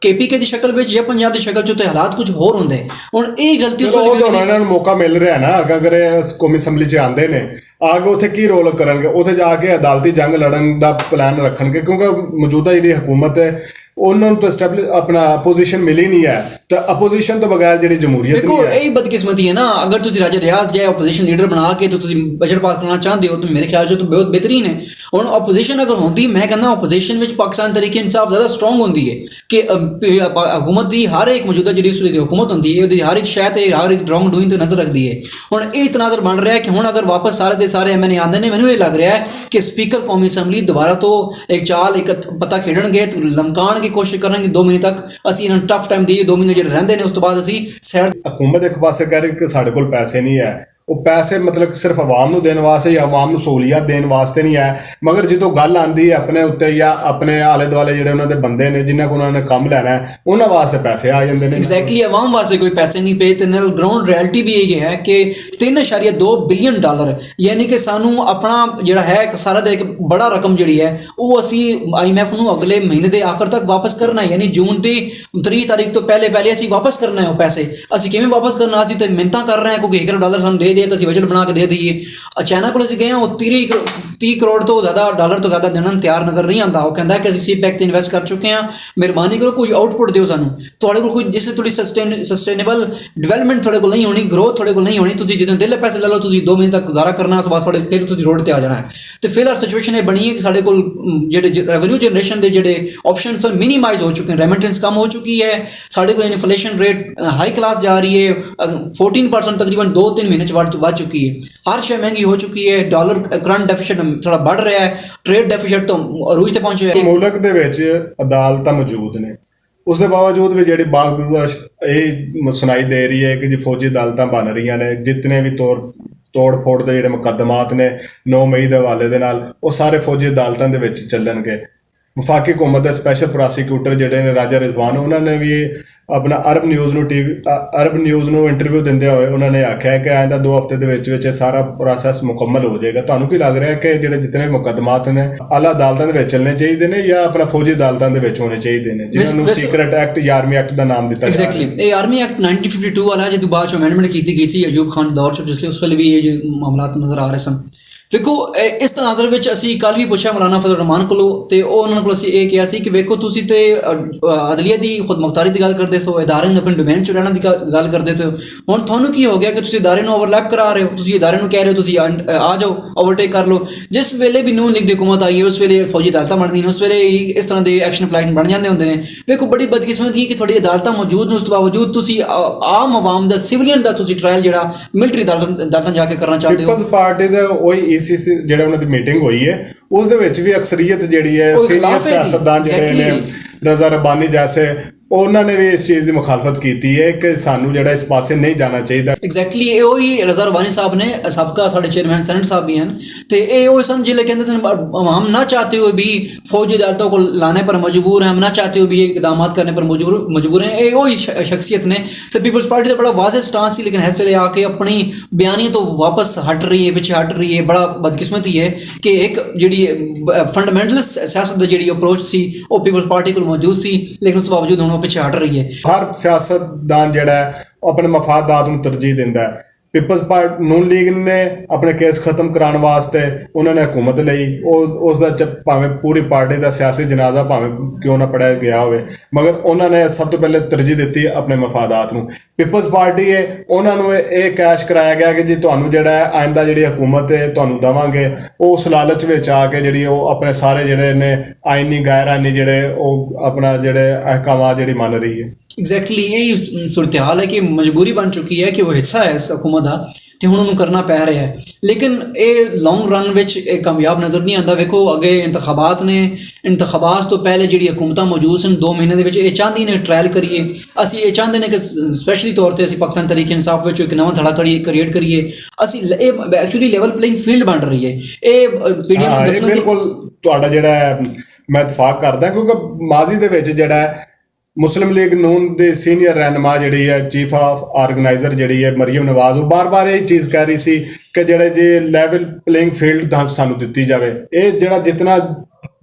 KPK ਦੀ ਸ਼ਕਲ ਵਿੱਚ ਜਾਂ ਪੰਜਾਬ ਦੀ ਸ਼ਕਲ 'ਚ ਤੇ ਹਾਲਾਤ ਕੁਝ ਹੋਰ ਹੁੰਦੇ। ਹੁਣ ਇਹ ਗਲਤੀ ਉਹਨਾਂ ਨੂੰ ਮੌਕਾ ਮਿਲ ਰਿਹਾ ਨਾ, ਅਗਰ ਕੌਮੀ ਅਸੈਂਬਲੀ 'ਚ ਆਉਂਦੇ ਨੇ ਆ ਕੇ ਉੱਥੇ ਕੀ ਰੋਲ ਕਰਨਗੇ, ਉੱਥੇ ਜਾ ਕੇ ਅਦਾਲਤੀ ਜੰਗ ਲੜਨ ਦਾ ਪਲਾਨ ਰੱਖਣਗੇ, ਕਿਉਂਕਿ ਮੌਜੂਦਾ ਜਿਹੜੀ ਹਕੂਮਤ ਹੈ ਉਹਨਾਂ ਨੂੰ ਤਾਂ ਆਪਣਾ ਅਪੋਜੀਸ਼ਨ ਮਿਲੀ ਨਹੀਂ ਹੈ, ਤਾਂ ਅਪੋਜੀਸ਼ਨ ਤੋਂ ਬਗੈਰ ਜਿਹੜੀ ਜਮਹੂਰੀਅਤ ਨਹੀਂ ਹੈ। ਦੇਖੋ ਇਹ ਬਦਕਿਸਮਤੀ ਹੈ ਨਾ, ਅਗਰ ਤੁਸੀਂ ਰਾਜਾ ਰਿਆਜ਼ ਜਾਂ ਅਪੋਜੀਸ਼ਨ ਲੀਡਰ ਬਣਾ ਕੇ ਤੁਸੀਂ ਬਜਟ ਪਾਸ ਕਰਨਾ ਚਾਹੁੰਦੇ ਹੋ ਤਾਂ ਮੇਰੇ ਖਿਆਲ 'ਚ ਤਾਂ ਬਹੁਤ ਬਿਹਤਰੀਨ ਹੈ। ਹੁਣ ਅਪੋਜੀਸ਼ਨ ਅਗਰ ਹੁੰਦੀ, ਮੈਂ ਕਹਿੰਦਾ ਅਪੋਜੀਸ਼ਨ ਵਿੱਚ ਪਾਕਿਸਤਾਨ ਤਰੀਕੇ ਇਨਸਾਫ ਜ਼ਿਆਦਾ ਸਟਰੋਂਗ ਹੁੰਦੀ ਹੈ ਕਿ ਹਕੂਮਤ ਦੀ ਹਰ ਇੱਕ ਮੌਜੂਦਾ ਜਿਹੜੀ ਉਸ ਦੀ ਹੁਕੂਮਤ ਹੁੰਦੀ ਹੈ ਉਹਦੀ ਹਰ ਇੱਕ ਸ਼ੈ ਤੇ ਹਰ ਇੱਕ ਰੋਂਗ ਡੂਇੰਗ ਤੇ ਨਜ਼ਰ ਰੱਖਦੀ ਹੈ। ਹੁਣ ਇਹ ਤਨਾਜ਼ਰ ਬਣ ਰਿਹਾ ਕਿ ਹੁਣ ਅਗਰ ਵਾਪਸ ਸਾਰੇ ਦੇ ਸਾਰੇ MNA ਆਉਂਦੇ ਨੇ, ਮੈਨੂੰ ਇਹ ਲੱਗ ਰਿਹਾ ਹੈ ਕਿ ਸਪੀਕਰ ਕੌਮੀ ਅਸੈਂਬਲੀ ਦੁਬਾਰਾ ਤੋਂ ਇੱਕ ਪਤਾ ਖੇਡਣਗੇ, ਲਮਕਾਉਣ ਦੀ ਕੋਸ਼ਿਸ਼ ਕਰਨਗੇ 2 ਮਹੀਨੇ ਤੱਕ। ਅਸੀਂ ਇਹਨਾਂ ਨੂੰ ਟਫ ਟਾਈਮ ਦੇਈਏ, 2 ਮਹੀਨੇ ਜਿਹੜੇ ਰਹਿੰਦੇ ਨੇ ਉਸ ਤੋਂ ਬਾਅਦ ਅਸੀਂ ਹਕੂਮਤ ਇੱਕ ਪਾਸੇ ਕਹਿ ਰਹੀ ਕਿ ਸਾਡੇ ਕੋਲ ਪੈਸੇ ਨਹੀਂ ਹੈ, ਉਹ ਪੈਸੇ ਮਤਲਬ ਸਿਰਫ ਆਵਾਮ ਨੂੰ ਦੇਣ ਵਾਸਤੇ ਜਾਂ ਆਵਾਮ ਨੂੰ ਸਹੂਲੀਅਤ ਦੇਣ ਵਾਸਤੇ ਨਹੀਂ ਹੈ, ਮਗਰ ਜਦੋਂ ਗੱਲ ਆਉਂਦੀ ਹੈ ਆਪਣੇ ਉੱਤੇ ਜਾਂ ਆਪਣੇ ਆਲੇ ਦੁਆਲੇ ਜਿਹੜੇ ਉਹਨਾਂ ਦੇ ਬੰਦੇ ਨੇ ਜਿਨ੍ਹਾਂ ਕੋਲ ਉਹਨਾਂ ਨੇ ਕੰਮ ਲੈਣਾ ਹੈ ਉਹਨਾਂ ਵਾਸਤੇ ਪੈਸੇ ਆ ਜਾਂਦੇ ਨੇ। ਐਗਜ਼ੈਕਟਲੀ ਆਵਾਮ ਵਾਸਤੇ ਕੋਈ ਪੈਸੇ ਨਹੀਂ ਪਏ ਤੇ ਨਾਲ ਗਰਾਊਂਡ ਰਿਐਲਿਟੀ ਵੀ ਇਹ ਹੈ ਕਿ $3.2 ਬਿਲੀਅਨ ਯਾਨੀ ਕਿ ਸਾਨੂੰ ਆਪਣਾ ਜਿਹੜਾ ਹੈ ਇੱਕ ਸਾਰਾ ਦਾ ਇੱਕ ਬੜਾ ਰਕਮ ਜਿਹੜੀ ਹੈ ਉਹ ਅਸੀਂ IMF ਨੂੰ ਅਗਲੇ ਮਹੀਨੇ ਦੇ ਆਖਰ ਤੱਕ ਵਾਪਸ ਕਰਨਾ ਹੈ, ਯਾਨੀ ਜੂਨ ਦੀ 30 ਤਾਰੀਖ ਤੋਂ ਪਹਿਲੇ ਅਸੀਂ ਵਾਪਸ ਕਰਨਾ ਹੈ ਉਹ ਪੈਸੇ। ਅਸੀਂ ਕਿਵੇਂ ਵਾਪਸ ਕਰਨਾ, ਅਸੀਂ ਤੇ ਮਿੰਨਤਾਂ ਕਰ ਰਹੇ ਹਾਂ ਕੋਈ $1 ਸਾਨੂੰ ਦੇ ਤਾਂ ਅਸੀਂ ਬਜਟ ਬਣਾ ਕੇ ਦੇ ਦਈਏ। ਚਾਈਨਾ ਕੋਲ ਅਸੀਂ ਗਏ ਹਾਂ, ਉਹ 30 ਕਰੋੜ ਤੋਂ ਜ਼ਿਆਦਾ ਡਾਲਰ ਤੋਂ ਜ਼ਿਆਦਾ ਦੇਣ ਨੂੰ ਤਿਆਰ ਨਜ਼ਰ ਨਹੀਂ ਆਉਂਦਾ। ਉਹ ਕਹਿੰਦਾ ਕਿ ਅਸੀਂ CPEC ਤੇ ਇਨਵੈਸਟ ਕਰ ਚੁੱਕੇ ਹਾਂ, ਮਿਹਰਬਾਨੀ ਕਰੋ ਕੋਈ ਆਊਟਪੁੱਟ ਦਿਓ ਸਾਨੂੰ। ਤੁਹਾਡੇ ਕੋਲ ਕੋਈ ਜਿਸ ਥੋੜੀ ਸਸਟੇਨੇਬਲ ਡਿਵੈਲਪਮੈਂਟ ਤੁਹਾਡੇ ਕੋਲ ਨਹੀਂ ਹੋਣੀ, ਗਰੋਥ ਤੁਹਾਡੇ ਕੋਲ ਨਹੀਂ ਹੋਣੀ, ਤੁਸੀਂ ਜਦੋਂ ਦਿਲ ਪੈਸੇ ਲੈ ਲਓ, ਤੁਸੀਂ 2 ਮਹੀਨੇ ਤੱਕ ਗੁਜ਼ਾਰਾ ਕਰਨਾ, ਉਸ ਤੋਂ ਬਾਅਦ ਫਿਰ ਤੁਸੀਂ ਰੋਡ ਤੇ ਆ ਜਾਣਾ ਹੈ। ਤੇ ਫਿਲਹਾਲ ਸਿਚੁਏਸ਼ਨ ਇਹ ਬਣੀ ਹੈ ਕਿ ਸਾਡੇ ਕੋਲ ਜਿਹੜੇ ਰੈਵਨਿਊ ਜਨਰੇਸ਼ਨ ਦੇ ਜਿਹੜੇ ਆਪਸ਼ਨਸ ਹਨ ਮਿਨੀਮਾਈਜ਼ ਹੋ ਚੁੱਕੇ ਨੇ, ਰੈਮਿਟੈਂਸ ਕਮ ਹੋ ਚੁੱਕੀ ਹੈ, ਸਾਡੇ ਕੋਲ ਇਨਫਲੇਸ਼ਨ ਰੇਟ ਹਾਈ ਕਲਾਸ ਜਾ ਰਹੀ ਹੈ, 14% ਤਕਰੀਬਨ 2-3 ਮਹੀਨੇ 'ਚ ਵੱਧ ਚੁੱਕੀ ਹੈ, ਹਰ ਸ਼ੈ ਮਹਿੰਗੀ ਹੋ ਚੁੱਕੀ ਹੈ, ਡਾਲਰ ਕਰੰਟ ਡੈਫਿਸਿਟ ਥੋੜਾ ਵੱਧ ਰਿਹਾ ਹੈ, ਟ੍ਰੇਡ ਡੈਫਿਸਿਟ ਤੋਂ ਅਰੂਜ ਤੇ ਪਹੁੰਚਿਆ ਹੈ। ਮੁਲਕ ਦੇ ਵਿੱਚ ਅਦਾਲਤਾਂ ਮੌਜੂਦ ਨੇ, ਉਸ ਦੇ ਬਾਵਜੂਦ ਵੀ ਜਿਹੜੀ ਬਾਗਜ਼ ਇਹ ਸੁਣਾਈ ਦੇ ਰਹੀ ਹੈ ਕਿ ਜੀ ਫੌਜੀ ਅਦਾਲਤਾਂ ਬਣ ਰਹੀਆਂ ਨੇ, ਜਿਤਨੇ ਵੀ ਤੋੜ ਫੋੜ ਦੇ ਜਿਹੜੇ ਮੁਕੱਦਮਾਤ ਨੇ 9 ਮਈ ਦੇ ਹਵਾਲੇ ਦੇ ਨਾਲ ਉਹ ਸਾਰੇ ਫੌਜੀ ਅਦਾਲਤਾਂ ਦੇ ਵਿੱਚ ਚੱਲਣਗੇ। ਵਫਾਕੀ ਹੁਕੂਮਤ ਦੇ ਸਪੈਸ਼ਲ ਪ੍ਰੋਸੀਕਿਊਟਰ ਜਿਹੜੇ ਨੇ ਰਾਜਾ ਰਿਜ਼ਵਾਨ, ਉਹਨਾਂ ਨੇ ਵੀ ਆਪਣਾ ਅਰਬ ਨਿਊਜ਼ ਨੂੰ ਇੰਟਰਵਿਊ ਦਿੰਦੇ ਹੋਏ ਉਹਨਾਂ ਨੇ ਆਖਿਆ ਕਿ ਆਇੰਦਾ 2 ਹਫ਼ਤੇ ਦੇ ਵਿੱਚ ਇਹ ਸਾਰਾ ਪ੍ਰੋਸੈਸ ਮੁਕੰਮਲ ਹੋ ਜਾਏਗਾ। ਤੁਹਾਨੂੰ ਕੀ ਲੱਗ ਰਿਹਾ ਕਿ ਜਿਹੜੇ ਜਿਤਨੇ ਮੁਕੱਦਮਾਤ ਨੇ ਆਲਾ ਅਦਾਲਤਾਂ ਦੇ ਵਿੱਚ ਚੱਲਣੇ ਚਾਹੀਦੇ ਨੇ ਜਾਂ ਆਪਣਾ ਫੌਜੀ ਅਦਾਲਤਾਂ ਦੇ ਵਿੱਚ ਹੋਣੇ ਚਾਹੀਦੇ ਨੇ, ਜਿਨ੍ਹਾਂ ਨੂੰ ਸੀਕ੍ਰੇਟ ਐਕਟ ਜਾਂ ਆਰਮੀ ਐਕਟ ਦਾ ਨਾਮ ਦਿੱਤਾ ਗਿਆ? ਐਗਜ਼ੈਕਟਲੀ, ਇਹ ਆਰਮੀ ਐਕਟ 1952 ਵਾਲਾ ਜਦੋਂ ਬਾਅਦ 'ਚ ਅਮੈਂਡਮੈਂਟ ਕੀਤੀ ਗਈ ਸੀ ਅਯੂਬ ਖਾਨ ਦੌਰ 'ਚ, ਜਿਸ ਲਈ ਉਸ ਵੇਲੇ ਵੀ ਇਹ ਮਾਮਲਾਤ ਨਜ਼ਰ ਆ ਰਹੇ ਸਨ। ਵੇਖੋ ਇਸ ਤਨਾਜ਼ਰ ਵਿੱਚ ਅਸੀਂ ਕੱਲ੍ਹ ਵੀ ਪੁੱਛਿਆ ਮੌਲਾਨਾ ਫਜ਼ਲ ਰਹਿਮਾਨ ਕੋਲੋਂ, ਤੇ ਉਹਨਾਂ ਕੋਲ ਅਸੀਂ ਇਹ ਕਿਹਾ ਸੀ ਕਿ ਵੇਖੋ ਤੁਸੀਂ ਤੇ ਅਦਲੀਆ ਦੀ ਖੁਦਮੁਖਤਾਰੀ ਦੀ ਗੱਲ ਕਰਦੇ ਸੋ, ਇਦਾਰੇ ਨੂੰ ਆਪਣੇ ਡੋਮੇਨ 'ਚ ਰਹਿਣ ਦੀ ਗੱਲ ਕਰਦੇ ਸੋ। ਹੁਣ ਤੁਹਾਨੂੰ ਕੀ ਹੋ ਗਿਆ ਕਿ ਤੁਸੀਂ ਇਦਾਰੇ ਨੂੰ ਓਵਰਲੈਪ ਕਰਾ ਰਹੇ ਹੋ? ਤੁਸੀਂ ਇਦਾਰੇ ਨੂੰ ਕਹਿ ਰਹੇ ਹੋ ਤੁਸੀਂ ਆ ਜਾਓ, ਓਵਰਟੇਕ ਕਰ ਲਓ। ਜਿਸ ਵੇਲੇ ਵੀ ਨੂਨ ਲੀਗ ਦੀ ਹੁਕੂਮਤ ਆਈ ਹੈ ਉਸ ਵੇਲੇ ਫੌਜੀ ਅਦਾਲਤਾਂ ਬਣਦੀਆਂ ਨੇ, ਉਸ ਵੇਲੇ ਇਸ ਤਰ੍ਹਾਂ ਦੇ ਐਕਸ਼ਨ ਪਲਾਨ ਬਣ ਜਾਂਦੇ ਹੁੰਦੇ ਨੇ। ਵੇਖੋ ਬੜੀ ਬਦਕਿਸਮਤੀ ਹੈ ਕਿ ਤੁਹਾਡੀ ਅਦਾਲਤਾਂ ਮੌਜੂਦ ਨੇ, ਉਸ ਤੋਂ ਬਾਵਜੂਦ ਤੁਸੀਂ ਆਮ ਆਵਾਮ ਦਾ, ਸਿਵਲੀਅਨ ਦਾ ਤੁਸੀਂ ਟ੍ਰਾਇਲ ਜਿਹੜਾ ਮਿਲਟਰੀ ਅਦਾਲਤਾਂ ਜਾ ਕੇ ਕਰਨਾ ਚਾਹਦੇ ਹੋ। ਪੀਪਲਜ਼ ਪਾਰਟੀ ਦਾ ਉਹੀ ECC ਜਿਹੜਾ ਉਹਨਾਂ ਦੀ ਮੀਟਿੰਗ ਹੋਈ ਹੈ, ਉਸ ਦੇ ਵਿੱਚ ਵੀ ਅਕਸਰੀਅਤ ਜਿਹੜੀ ਹੈ ਸੀਨੀਅਰ ਸਿਆਸਤਦਾਨ ਜਿਹੜੇ ਨੇ ਰਜ਼ਾ ਰਬਾਨੀ ਜੈਸੇ, ਉਹਨਾਂ ਨੇ ਵੀ ਇਸ ਚੀਜ਼ ਦੀ ਮੁਖਾਲਫਤ ਕੀਤੀ ਹੈ ਕਿ ਸਾਨੂੰ ਜਿਹੜਾ ਇਸ ਪਾਸੇ ਨਹੀਂ ਜਾਣਾ ਚਾਹੀਦਾ। ਐਗਜ਼ੈਕਟਲੀ, ਇਹ ਉਹੀ ਰਜ਼ਾ ਰਬਾਨੀ ਸਾਹਿਬ ਨੇ, ਸਾਬਕਾ ਸਾਡੇ ਚੇਅਰਮੈਨ ਸੈਨੇਟ ਸਾਹਿਬ ਵੀ ਹਨ, ਤੇ ਇਹ ਉਹ ਸਨ ਜਿਹੜੇ ਕਹਿੰਦੇ ਸਨ हम ना चाहते हुए भी फौजी अदालतों को लाने पर मजबूर हैं, हम ना चाहते हुए भी ये इकदाम करने पर मजबूर हैं। ये वही शख्सियत ने, तो पीपल्स पार्टी का बड़ा वाज़ेह स्टांस सी, लेकिन इस वेले आके अपनी बयानी तो वापस हट रही है, पीछे हट रही है। बड़ा बदकिस्मती है कि एक जी फंडामेंटलिस्ट सियासत की जी अप्रोच सी वो पीपल्स पार्टी को मौजूद सी, लेकिन उस बावजूद ਹੁਣ ਪਿੱਛੇ ਹਟ ਰਹੀ ਹੈ। ਹਰ ਸਿਆਸਤਦਾਨ ਜਿਹੜਾ ਆਪਣੇ ਮਫਾਦਾਤ ਨੂੰ ਤਰਜੀਹ ਦਿੰਦਾ ਹੈ। ਪੀਪਲਜ਼ ਪਾਰਟੀ ਨੂਨ ਲੀਗ ਨੇ ਆਪਣੇ ਕੇਸ ਖਤਮ ਕਰਾਉਣ ਵਾਸਤੇ ਉਹਨਾਂ ਨੇ ਹਕੂਮਤ ਲਈ, ਉਸ ਦਾ ਭਾਵੇਂ ਪੂਰੀ ਪਾਰਟੀ ਦਾ ਸਿਆਸੀ ਜਨਾਜ਼ਾ ਭਾਵੇਂ ਕਿਉਂ ਨਾ ਪੜਿਆ ਗਿਆ ਹੋਵੇ, ਮਗਰ ਉਹਨਾਂ ਨੇ ਸਭ ਤੋਂ ਪਹਿਲੇ ਤਰਜੀਹ ਦਿੱਤੀ ਆਪਣੇ ਮਫਾਦਾਤ ਨੂੰ। ਪੀਪਲਜ਼ ਪਾਰਟੀ ਹੈ, ਉਹਨਾਂ ਨੂੰ ਇਹ ਕੈਸ਼ ਕਰਾਇਆ ਗਿਆ ਕਿ ਜੀ ਤੁਹਾਨੂੰ ਜਿਹੜਾ ਆਇੰਦਾ ਜਿਹੜੀ ਹਕੂਮਤ ਹੈ ਤੁਹਾਨੂੰ ਦੇਵਾਂਗੇ, ਉਹ ਉਸ ਲਾਲਚ ਵਿੱਚ ਆ ਕੇ ਜਿਹੜੀ ਉਹ ਆਪਣੇ ਸਾਰੇ ਜਿਹੜੇ ਨੇ ਆਇਨੀ ਗੈਰ ਆਇਨੀ ਜਿਹੜੇ ਉਹ ਆਪਣਾ ਜਿਹੜੇ ਅਹਿਕਾਮਾਤ ਜਿਹੜੀ ਮੰਨ ਰਹੀ ਹੈ। ਐਗਜ਼ੈਕਟਲੀ, ਇਹ ਸੂਰਤ ਹਾਲ ਹੈ ਕਿ ਮਜਬੂਰੀ ਬਣ ਚੁੱਕੀ ਹੈ ਕਿ ਉਹ ਹਿੱਸਾ ਹੈ ਇਸ ਹਕੂਮਤ ਦਾ, ਤੇ ਹੁਣ ਉਹਨੂੰ ਕਰਨਾ ਪੈ ਰਿਹਾ ਹੈ। ਲੇਕਿਨ ਇਹ ਲੌਂਗ ਰਨ ਵਿੱਚ ਇਹ ਕਾਮਯਾਬ ਨਜ਼ਰ ਨਹੀਂ ਆਉਂਦਾ। ਵੇਖੋ ਅੱਗੇ ਇੰਤਖਾਬਾਤ ਨੇ, ਇੰਤਖਾਬਾਤ ਤੋਂ ਪਹਿਲੇ ਜਿਹੜੀ ਹਕੂਮਤਾਂ ਮੌਜੂਦ ਸਨ 2 ਮਹੀਨੇ ਦੇ ਵਿੱਚ, ਇਹ ਚਾਹੁੰਦੀ ਨੇ ਟ੍ਰਾਇਲ ਕਰੀਏ। ਅਸੀਂ ਇਹ ਚਾਹੁੰਦੇ ਨੇ ਕਿ ਸਪੈਸ਼ਲੀ ਤੌਰ 'ਤੇ ਅਸੀਂ ਪਾਕਿਸਤਾਨ ਤਹਿਰੀਕ ਇਨਸਾਫ ਵਿੱਚ ਇੱਕ ਨਵਾਂ ਧੜਾ ਕ੍ਰੀਏਟ ਕਰੀਏ। ਅਸੀਂ ਇਹ ਐਕਚੁਅਲੀ ਲੈਵਲ ਪਲੇਇੰਗ ਫੀਲਡ ਬਣ ਰਹੀ ਹੈ। ਇਹ ਪੀਡੀਐਮ ਨੂੰ ਦੱਸਣਾ ਬਿਲਕੁਲ ਤੁਹਾਡਾ ਜਿਹੜਾ ਮੈਂ ਇਤਫਾਕ ਕਰਦਾ, ਕਿਉਂਕਿ ਮਾਜ਼ੀ ਦੇ ਵਿੱਚ ਜਿਹੜਾ ਮੁਸਲਿਮ ਲੀਗ ਨੂਨ ਦੇ ਸੀਨੀਅਰ ਰਹਿਨੁਮਾ ਜਿਹੜੀ ਹੈ, ਚੀਫ ਆਫ ਆਰਗੇਨਾਈਜ਼ਰ ਜਿਹੜੀ ਹੈ ਮਰੀਮ ਨਵਾਜ਼, ਉਹ ਬਾਰ-ਬਾਰ ਇਹ ਚੀਜ਼ ਕਹਿ ਰਹੀ ਸੀ ਕਿ ਜਿਹੜੇ ਜੇ ਲੈਵਲ ਪਲੇਇੰਗ ਫੀਲਡ ਸਾਨੂੰ ਦਿੱਤੀ ਜਾਵੇ। ਇਹ ਜਿਹੜਾ ਜਿਤਨਾ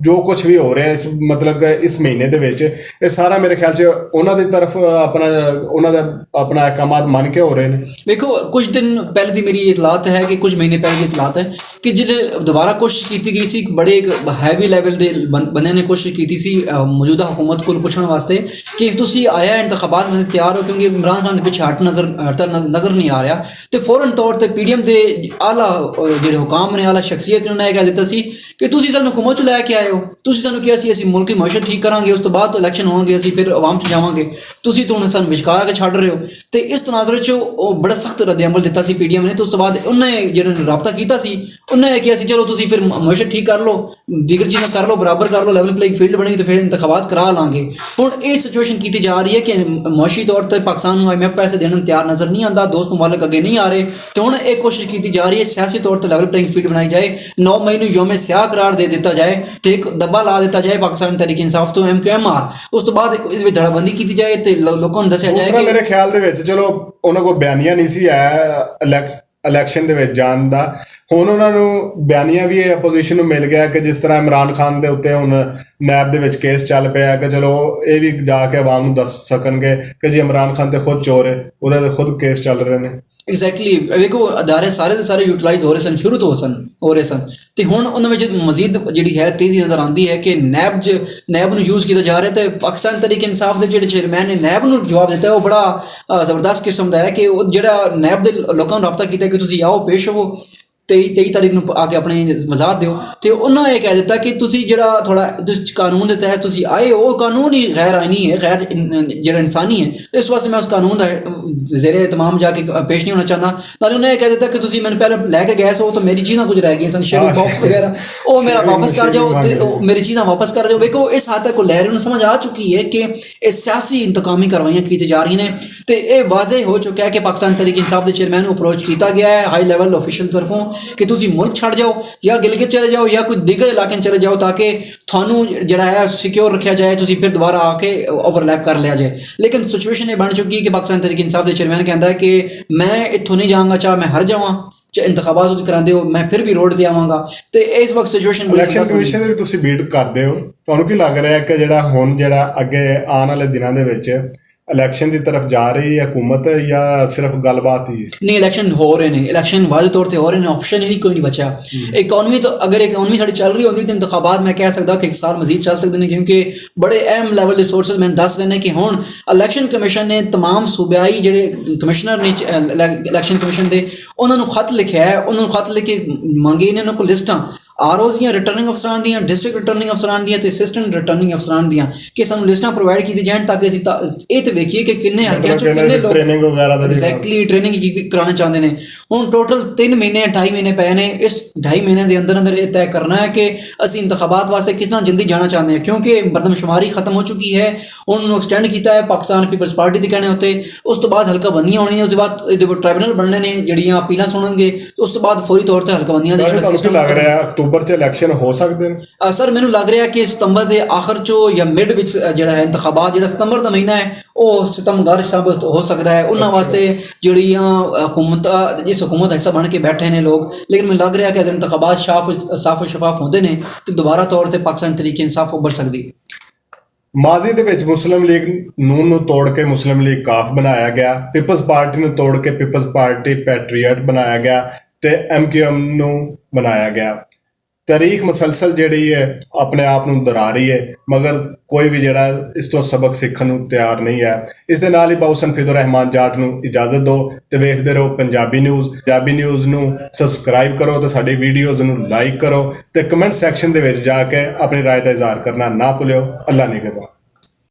ਜੋ ਕੁਛ ਵੀ ਹੋ ਰਿਹਾ ਇਸ ਮਤਲਬ ਕਿ ਇਸ ਮਹੀਨੇ ਦੇ ਵਿੱਚ, ਇਹ ਸਾਰਾ ਮੇਰੇ ਖਿਆਲ 'ਚ ਉਹਨਾਂ ਦੀ ਤਰਫ ਉਹਨਾਂ ਦਾ ਆਪਣਾ ਅਹਿਕਾਮਾਤ ਮੰਨ ਕੇ ਹੋ ਰਹੇ ਨੇ। ਵੇਖੋ ਕੁਝ ਦਿਨ ਪਹਿਲੇ ਦੀ ਮੇਰੀ ਇਤਲਾਤ ਹੈ ਕਿ ਕੁਝ ਮਹੀਨੇ ਪਹਿਲੇ ਦੀ ਇਤਲਾਤ ਹੈ ਕਿ ਜਿਹੜੇ ਦੁਬਾਰਾ ਕੋਸ਼ਿਸ਼ ਕੀਤੀ ਗਈ ਸੀ, ਬੜੇ ਇੱਕ ਹੈਵੀ ਲੈਵਲ ਦੇ ਬੰਦਿਆਂ ਨੇ ਕੋਸ਼ਿਸ਼ ਕੀਤੀ ਸੀ ਮੌਜੂਦਾ ਹੁਕੂਮਤ ਕੋਲ ਪੁੱਛਣ ਵਾਸਤੇ ਕਿ ਤੁਸੀਂ ਆਇਆ ਇੰਤਖਾਬਾਤ ਵਿੱਚ ਤਿਆਰ ਹੋ, ਕਿਉਂਕਿ ਇਮਰਾਨ ਖਾਨ ਦੇ ਪਿੱਛੇ ਨਜ਼ਰ ਨਹੀਂ ਆ ਰਿਹਾ। ਤੇ ਫੌਰਨ ਤੌਰ 'ਤੇ ਪੀਡੀਐਮ ਦੇ ਆਲਾ ਜਿਹੜੇ ਹੁਕਾਮ ਨੇ, ਆਲਾ ਸ਼ਖਸੀਅਤ ਨੇ, ਉਹਨਾਂ ਇਹ ਕਹਿ ਦਿੱਤਾ ਸੀ ਕਿ ਤੁਸੀਂ ਸਾਨੂੰ ਹੁਕੂਮਤ 'ਚ ਲੈ ਕੇ ਆਏ ਹੋ, ਤੁਸੀਂ ਸਾਨੂੰ ਕਿਹਾ ਸੀ ਅਸੀਂ ਮੁਲਕੀ ਮਈਸ਼ਤ ਠੀਕ ਕਰਾਂਗੇ, ਉਸ ਤੋਂ ਬਾਅਦ ਤੋਂ ਇਲੈਕਸ਼ਨ ਹੋਣਗੇ, ਅਸੀਂ ਫਿਰ ਆਵਾਮ 'ਚ ਜਾਵਾਂਗੇ, ਤੁਸੀਂ ਤਾਂ ਹੁਣ ਸਾਨੂੰ ਵਿਚਕਾਰ ਕੇ ਛੱਡ ਰਹੇ ਹੋ। ਤੇ ਇਸ ਤਨਾਜ਼ਰ 'ਚ ਉਹ ਬੜਾ ਸਖਤ ਰੱਦ-ਏ-ਅਮਲ ਦਿੱਤਾ ਸੀ ਪੀਡੀਐਮ ਨੇ। ਤੇ ਉਸ ਤੋਂ ਬਾਅਦ ਉਹਨੇ ਜਿਹੜਾ ਰਾਬਤਾ ਕੀਤਾ ਸੀ, ਉਹਨੇ ਇਹ ਕਿਹਾ ਸੀ ਚਲੋ ਤੁਸੀਂ ਫਿਰ ਮਈਸ਼ਤ ਠੀਕ ਕਰ ਲਓ, ਦੀਗਰ ਚੀਜ਼ਾਂ ਕਰ ਲਓ, ਬਰਾਬਰ ਕਰ ਲਓ, ਲੈਵਲ ਪਲੇਇੰਗ ਫੀਲਡ ਬਣੇਗੀ ਤੇ ਫਿਰ ਇੰਤਖਾਬਾਤ ਕਰਾ ਲਾਂਗੇ। ਹੁਣ ਇਹ ਸਿਚੁਏਸ਼ਨ ਕੀਤੀ ਜਾ ਰਹੀ ਹੈ ਕਿ ਮੁਆਸ਼ੀ ਤੌਰ 'ਤੇ ਪਾਕਿਸਤਾਨ ਨੂੰ IMF ਪੈਸੇ ਦੇਣ ਨੂੰ ਤਿਆਰ ਨਜ਼ਰ ਨਹੀਂ ਆਉਂਦਾ, ਦੋਸਤ ਮੁਮਾਲਕ ਅੱਗੇ ਨਹੀਂ ਆ ਰਹੇ, ਤੇ ਹੁਣ ਇਹ ਕੋਸ਼ਿਸ਼ ਕੀਤੀ ਜਾ ਰਹੀ ਹੈ ਸਿਆਸੀ ਤੌਰ 'ਤੇ ਲੈਵਲ ਪਲੇਇੰਗ ਫੀਲਡ ਬਣਾਈ ਜਾਏ। 9 ਮਈ ਨੂੰ ਯੌਮ ਸਿਆਹ ਕਰਾਰ ਦੇ ਦਿੱਤਾ ਜਾਏ ਤੇ ਇੱਕ ਦੱਬਾ ਲਾ ਦਿੱਤਾ ਜਾਏ ਪਾਕਿਸਤਾਨ ਤਹਿਰੀਕ ਇਨਸਾਫ ਤੋਂ MQMR, ਉਸ ਤੋਂ ਬਾਅਦ ਇਸ ਵਿੱਚ ਧੜਾਬੰਦੀ ਕੀਤੀ ਜਾਏ ਤੇ ਲੋਕਾਂ ਨੂੰ ਦੱਸਿਆ ਜਾਏ ਕਿ ਮੇਰੇ ਖਿਆਲ ਦੇ ਵਿੱਚ ਚਲੋ ਉਹਨਾਂ ਕੋਲ ਬਿਆਨੀਆ ਨਹੀਂ ਸੀ ਆਇਆ ਇਲੈਕਸ਼ਨ ਦੇ ਵਿੱਚ ਜਾਣ ਦਾ। ਹੁਣ ਉਹਨਾਂ ਨੂੰ ਬਿਆਨੀਆ ਵੀ ਆਪੋਜੀਸ਼ਨ ਨੂੰ ਮਿਲ ਗਿਆ ਕਿ ਜਿਸ ਤਰ੍ਹਾਂ ਇਮਰਾਨ ਖਾਨ ਦੇ ਉੱਤੇ ਹੁਣ ਨੈਬ ਦੇ ਵਿੱਚ ਕੇਸ ਚੱਲ ਪਿਆ ਕਿ ਚਲੋ ਇਹ ਵੀ ਜਾ ਕੇ ਆਵਾਮ ਨੂੰ ਦੱਸ ਸਕਣਗੇ ਕਿ ਜੀ ਇਮਰਾਨ ਖਾਨ ਤੇ ਖੁਦ ਚੋਰ ਹੈ, ਉਹਦੇ ਤੇ ਖੁਦ ਕੇਸ ਚੱਲ ਰਹੇ ਨੇ। ਐਗਜ਼ੈਕਟਲੀ, ਵੇਖੋ ਅਦਾਰੇ ਸਾਰੇ ਦੇ ਸਾਰੇ ਯੂਟਿਲਾਈਜ਼ ਹੋ ਰਹੇ ਸਨ, ਸ਼ੁਰੂ ਤੋਂ ਹੋ ਰਹੇ ਸਨ, ਤੇ ਹੁਣ ਉਹਨਾਂ ਵਿੱਚ ਮਜ਼ੀਦ ਜਿਹੜੀ ਹੈ ਤੇਜ਼ੀ ਨਜ਼ਰ ਆਉਂਦੀ ਹੈ ਕਿ ਨੈਬ ਨੂੰ ਯੂਜ਼ ਕੀਤਾ ਜਾ ਰਿਹਾ। ਤੇ ਪਾਕਿਸਤਾਨ ਤਹਿਰੀਕ ਇਨਸਾਫ ਦੇ ਜਿਹੜੇ ਚੇਅਰਮੈਨ ਨੇ ਨੈਬ ਨੂੰ ਜਵਾਬ ਦਿੱਤਾ, ਉਹ ਬੜਾ ਜ਼ਬਰਦਸਤ ਕਿਸਮ ਦਾ ਹੈ ਕਿ ਉਹ ਜਿਹੜਾ ਨੈਬ ਦੇ ਲੋਕਾਂ ਨੂੰ ਰਾਬਤਾ ਕੀਤਾ ਕਿ ਤੁਸੀਂ ਆਓ ਪੇਸ਼ ਹੋਵੋ 23 ਤਾਰੀਖ ਨੂੰ ਆ ਕੇ ਆਪਣੀ ਵਜ਼ਾਹਤ ਦਿਓ। ਤੇ ਉਹਨਾਂ ਇਹ ਕਹਿ ਦਿੱਤਾ ਕਿ ਤੁਸੀਂ ਜਿਹੜਾ ਥੋੜਾ ਕਾਨੂੰਨ ਦੇ ਤਹਿਤ ਤੁਸੀਂ ਆਏ ਹੋ, ਉਹ ਕਾਨੂੰਨ ਹੀ ਗੈਰ ਆਇਨੀ ਹੈ, ਗੈਰ ਜਿਹੜਾ ਇਨਸਾਨੀ ਹੈ। ਇਸ ਵਾਸਤੇ ਮੈਂ ਉਸ ਕਾਨੂੰਨ ਦਾ ਜ਼ੇਰੇ ਤਮਾਮ ਜਾ ਕੇ ਪੇਸ਼ ਨਹੀਂ ਹੋਣਾ ਚਾਹੁੰਦਾ। ਨਾਲੇ ਉਹਨੇ ਇਹ ਕਹਿ ਦਿੱਤਾ ਕਿ ਤੁਸੀਂ ਮੈਨੂੰ ਪਹਿਲਾਂ ਲੈ ਕੇ ਗਏ ਸੋ ਤਾਂ ਮੇਰੀ ਚੀਜ਼ਾਂ ਕੁਝ ਰਹਿ ਗਈਆਂ ਸਨ, ਸ਼ੇਅਰ ਬਾਕਸ ਵਗੈਰਾ, ਉਹ ਮੇਰਾ ਵਾਪਸ ਕਰ ਜਾਓ ਤੇ ਮੇਰੀ ਚੀਜ਼ਾਂ ਵਾਪਸ ਕਰ ਜਾਓ। ਵੇਖੋ ਇਸ ਹੱਦ ਤੱਕ ਲੈ ਰਹੇ ਨੂੰ ਸਮਝ ਆ ਚੁੱਕੀ ਹੈ ਕਿ ਇਹ ਸਿਆਸੀ ਇੰਤਕਾਮੀ ਕਾਰਵਾਈਆਂ ਕੀਤੀਆਂ ਜਾ ਰਹੀਆਂ ਨੇ। ਤੇ ਇਹ ਵਾਜ਼ੇ ਹੋ ਚੁੱਕਿਆ ਹੈ ਕਿ ਪਾਕਿਸਤਾਨ ਤਹਿਰੀਕ ਇਨਸਾਫ ਦੇ ਚੇਅਰਮੈਨ ਨੂੰ ਅਪਰੋਚ ਕੀਤਾ ਗਿਆ ਹੈ ਹਾਈ ਲੈਵਲ ਆਫੀਸ਼ੀਅਲ ਤਰਫੋਂ ਕਿ ਤੁਸੀਂ ਮੁਲਕ ਛੱਡ ਜਾਓ ਜਾਂ ਗਿਲਗਿਤ ਚਲੇ ਜਾਓ ਜਾਂ ਕੋਈ ਦੀਗਰ ਇਲਾਕੇ 'ਚ ਚਲੇ ਜਾਓ ਤਾਂ ਕਿ ਤੁਹਾਨੂੰ ਜਿਹੜਾ ਹੈ ਸਿਕਿਉਰ ਰੱਖਿਆ ਜਾਏ, ਤੁਸੀਂ ਫਿਰ ਦੁਬਾਰਾ ਆ ਕੇ ਓਵਰਲੈਪ ਕਰ ਲਿਆ ਜਾਏ। ਲੇਕਿਨ ਸਿਚੁਏਸ਼ਨ ਇਹ ਬਣ ਚੁੱਕੀ ਹੈ ਕਿ ਪਾਕਿਸਤਾਨ ਤਹਿਰੀਕ ਇਨਸਾਫ ਦੇ ਚੇਅਰਮੈਨ ਕਹਿੰਦਾ ਹੈ ਕਿ ਮੈਂ ਇੱਥੋਂ ਨਹੀਂ ਜਾਵਾਂਗਾ, ਚਾਹੇ ਮੈਂ ਹਾਰ ਜਾਵਾਂ, ਚਾਹੇ ਇੰਤਖਾਬਾਤ ਤੁਸੀਂ ਕਰਾਉਂਦੇ ਹੋ, ਮੈਂ ਫਿਰ ਵੀ ਰੋਡ ਤੇ ਆਵਾਂਗਾ। ਤੇ ਇਸ ਵਕਤ ਸਿਚੁਏਸ਼ਨ ਇਲੈਕਸ਼ਨ ਕਮਿਸ਼ਨ ਦੇ ਵੀ ਤੁਸੀਂ ਬੀਟ ਕਰਦੇ ਹੋ, ਤੁਹਾਨੂੰ ਕੀ ਲੱਗ ਰਿਹਾ ਕਿ ਜਿਹੜਾ ਹੁਣ ਜਿਹੜਾ ਅੱਗੇ ਆਉਣ ਵਾਲੇ ਦਿਨਾਂ ਦੇ ਵਿੱਚ ਇਲੈਕਸ਼ਨ ਦੀ ਤਰਫ ਜਾ ਰਹੀ ਹੈ ਹਕੂਮਤ, ਜਾਂ ਸਿਰਫ ਗੱਲਬਾਤ ਹੀ ਹੈ? ਨਹੀਂ, ਇਲੈਕਸ਼ਨ ਹੋ ਰਹੇ ਨੇ, ਇਲੈਕਸ਼ਨ ਵਾਜ਼ਿਹ ਤੌਰ ਤੇ ਹੋ ਰਹੇ ਨੇ, ਆਪਸ਼ਨ ਹੀ ਨਹੀਂ, ਕੋਈ ਨਹੀਂ ਬਚਿਆ। ਇਕਨੋਮੀ ਤਾਂ ਅਗਰ ਇਕਨੋਮੀ ਸਾਡੀ ਚੱਲ ਰਹੀ ਹੁੰਦੀ ਤਾਂ ਇੰਤਖਾਬਾਤ ਮੈਂ ਕਹਿ ਸਕਦਾ ਕਿ 1 ਸਾਲ ਮਜ਼ੀਦ ਚੱਲ ਸਕਦੇ ਨੇ, ਕਿਉਂਕਿ ਬੜੇ ਅਹਿਮ ਲੈਵਲ ਦੇ ਸੋਰਸਸ ਮੈਨੂੰ ਦੱਸ ਰਹੇ ਨੇ ਕਿ ਹੁਣ ਇਲੈਕਸ਼ਨ ਕਮਿਸ਼ਨ ਨੇ तमाम ਸੂਬਾਈ ਜਿਹੜੇ ਕਮਿਸ਼ਨਰ ਨੇ ਇਲੈਕਸ਼ਨ ਕਮਿਸ਼ਨ ਦੇ, ਉਹਨਾਂ ਨੂੰ ਖਤ ਲਿਖਿਆ ਹੈ, ਉਹਨਾਂ ਨੂੰ ਖਤ ਲਿਖ ਕੇ ਮੰਗੇ ਨੇ ਉਹਨਾਂ ਕੋਲ ਲਿਸਟਾਂ ਆਰਓਜ਼ ਦੀਆਂ, ਰਿਟਰਨਿੰਗ ਅਫਸਰਾਂ ਦੀਆਂ, ਡਿਸਟ੍ਰਿਕਟ ਰਿਟਰਨਿੰਗ ਅਫਸਰਾਂ ਦੀਆਂ ਤੇ ਅਸਿਸਟੈਂਟ ਰਿਟਰਨਿੰਗ ਅਫਸਰਾਂ ਦੀਆਂ, ਕਿ ਸਾਨੂੰ ਲਿਸਟਾਂ ਪ੍ਰੋਵਾਈਡ ਕੀਤੀ ਜਾਣ ਤਾਂ ਕਿ ਅਸੀਂ ਇਹ ਤੇ ਵੇਖੀਏ ਕਿ ਕਿੰਨੇ ਹਲਕਿਆਂ 'ਚ ਕਿੰਨੇ ਲੋਕ ਟ੍ਰੇਨਿੰਗ ਵਗੈਰਾ ਦਾ ਐਗਜ਼ੈਕਟਲੀ ਟ੍ਰੇਨਿੰਗ ਕਰਾਉਣਾ ਚਾਹੁੰਦੇ ਨੇ। ਹੁਣ ਟੋਟਲ 3 ਮਹੀਨੇ 2.5 ਮਹੀਨੇ ਪਏ ਨੇ, ਇਸ 2.5 ਮਹੀਨਿਆਂ ਦੇ ਅੰਦਰ ਅੰਦਰ ਇਹ ਤੈਅ ਕਰਨਾ ਹੈ ਕਿ ਅਸੀਂ ਇੰਤਖਾਬਾਤ ਵਾਸਤੇ ਕਿਤਨਾ ਜਲਦੀ ਜਾਣਾ ਚਾਹੁੰਦੇ ਹਾਂ, ਕਿਉਂਕਿ ਮਰਦਮਸ਼ੁਮਾਰੀ ਖਤਮ ਹੋ ਚੁੱਕੀ ਹੈ। ਉਹਨੂੰ ਐਕਸਟੈਂਡ ਕੀਤਾ ਹੈ ਪਾਕਿਸਤਾਨ ਪੀਪਲਸ ਪਾਰਟੀ ਦੇ ਕਹਿਣੇ ਉੱਤੇ, ਉਸ ਤੋਂ ਬਾਅਦ ਹਲਕਾਬੰਦੀਆਂ ਹੋਣੀਆਂ, ਉਸ ਤੋਂ ਬਾਅਦ ਇਹਦੇ ਉੱਪਰ ਟ੍ਰਾਈਬੂਨਲ ਬਣਨੇ ਨੇ ਜਿਹੜੀਆਂ ਅਪੀਲਾਂ ਸੁਣਨਗੇ, ਉਸ ਤੋਂ ਬਾਅਦ ਫੌਰੀ ਤੌਰ ਤੇ ਹਲਕਾਬੰਦੀਆਂ ਦਾ ਜਿਹੜਾ ਸਿਸਟਮ ਲੱਗ ਰਿਹਾ ਅਕਤੂਬਰ 'ਚ ਇਲੈਕਸ਼ਨ ਹੋ ਸਕਦੇ ਨੇ। ਸਰ ਮੈਨੂੰ ਲੱਗ ਰਿਹਾ ਕਿ ਸਤੰਬਰ ਦੇ ਆਖਰ 'ਚੋਂ ਜਾਂ ਮਿਡ ਵਿੱਚ ਜਿਹੜਾ ਹੈ ਇੰਤਖਾਬਾਤ, ਜਿਹੜਾ ਸਤੰਬਰ ਦਾ ਮਹੀਨਾ ਹੈ ਉਹ ਸਿਤਮਗਰ ਸਾਬਤ ਹੋ ਸਕਦਾ ਹੈ ਉਹਨਾਂ ਵਾਸਤੇ ਜਿਹੜੀਆਂ ਹਕੂਮਤ ਜਿਸ ਹਕੂਮਤ ਦਾ ਹਿੱਸਾ ਬਣ ਕੇ ਬੈਠੇ ਨੇ ਲੋਕ। ਲੇਕਿਨ ਮੈਨੂੰ ਲੱਗ ਰਿਹਾ ਕਿ ਅਗਰ ਇੰਤਖਾਬਾਤ ਸਾਫ਼ ਸ਼ਫਾਫ ਹੁੰਦੇ ਨੇ ਤਾਂ ਦੁਬਾਰਾ ਤੌਰ ਤੇ ਪਾਕਿਸਤਾਨ ਤਹਿਰੀਕ ਇਨਸਾਫ ਉੱਭਰ ਸਕਦੀ। ਮਾਜ਼ੀ ਦੇ ਵਿੱਚ ਮੁਸਲਿਮ ਲੀਗ ਨੂਨ ਨੂੰ ਤੋੜ ਕੇ ਮੁਸਲਿਮ ਲੀਗ ਕਾਫ ਬਣਾਇਆ ਗਿਆ, ਪੀਪਲਸ ਪਾਰਟੀ ਨੂੰ ਤੋੜ ਕੇ ਪੀਪਲਸ ਪਾਰਟੀ ਪੈਟਰੀਅਟ ਬਣਾਇਆ ਗਿਆ ਤੇ MQM ਨੂੰ ਬਣਾਇਆ ਗਿਆ। ਤਾਰੀਖ ਮੁਸਲਸਲ ਜਿਹੜੀ ਹੈ ਆਪਣੇ ਆਪ ਨੂੰ ਦੁਹਰਾ ਰਹੀ ਹੈ, ਮਗਰ ਕੋਈ ਵੀ ਜਿਹੜਾ ਇਸ ਤੋਂ ਸਬਕ ਸਿੱਖਣ ਨੂੰ ਤਿਆਰ ਨਹੀਂ ਹੈ। ਇਸ ਦੇ ਨਾਲ ਹੀ ਬਾਉਸਨ ਫਿਦਰ ਰਹਿਮਾਨ ਜਾਟ ਨੂੰ ਇਜਾਜ਼ਤ ਦਿਓ ਤੇ ਵੇਖਦੇ ਰਹੋ ਪੰਜਾਬੀ ਨਿਊਜ਼। ਪੰਜਾਬੀ ਨਿਊਜ਼ ਨੂੰ ਸਬਸਕ੍ਰਾਈਬ ਕਰੋ ਤੇ ਸਾਡੀ ਵੀਡੀਓਜ਼ ਨੂੰ ਲਾਈਕ ਕਰੋ ਤੇ ਕਮੈਂਟ ਸੈਕਸ਼ਨ ਦੇ ਵਿੱਚ ਜਾ ਕੇ ਆਪਣੀ ਰਾਏ ਦਾ ਇਜ਼ਹਾਰ ਕਰਨਾ ਨਾ ਭੁੱਲਿਓ। ਅੱਲਾ ਨਿਗਹਿਬਾਨ।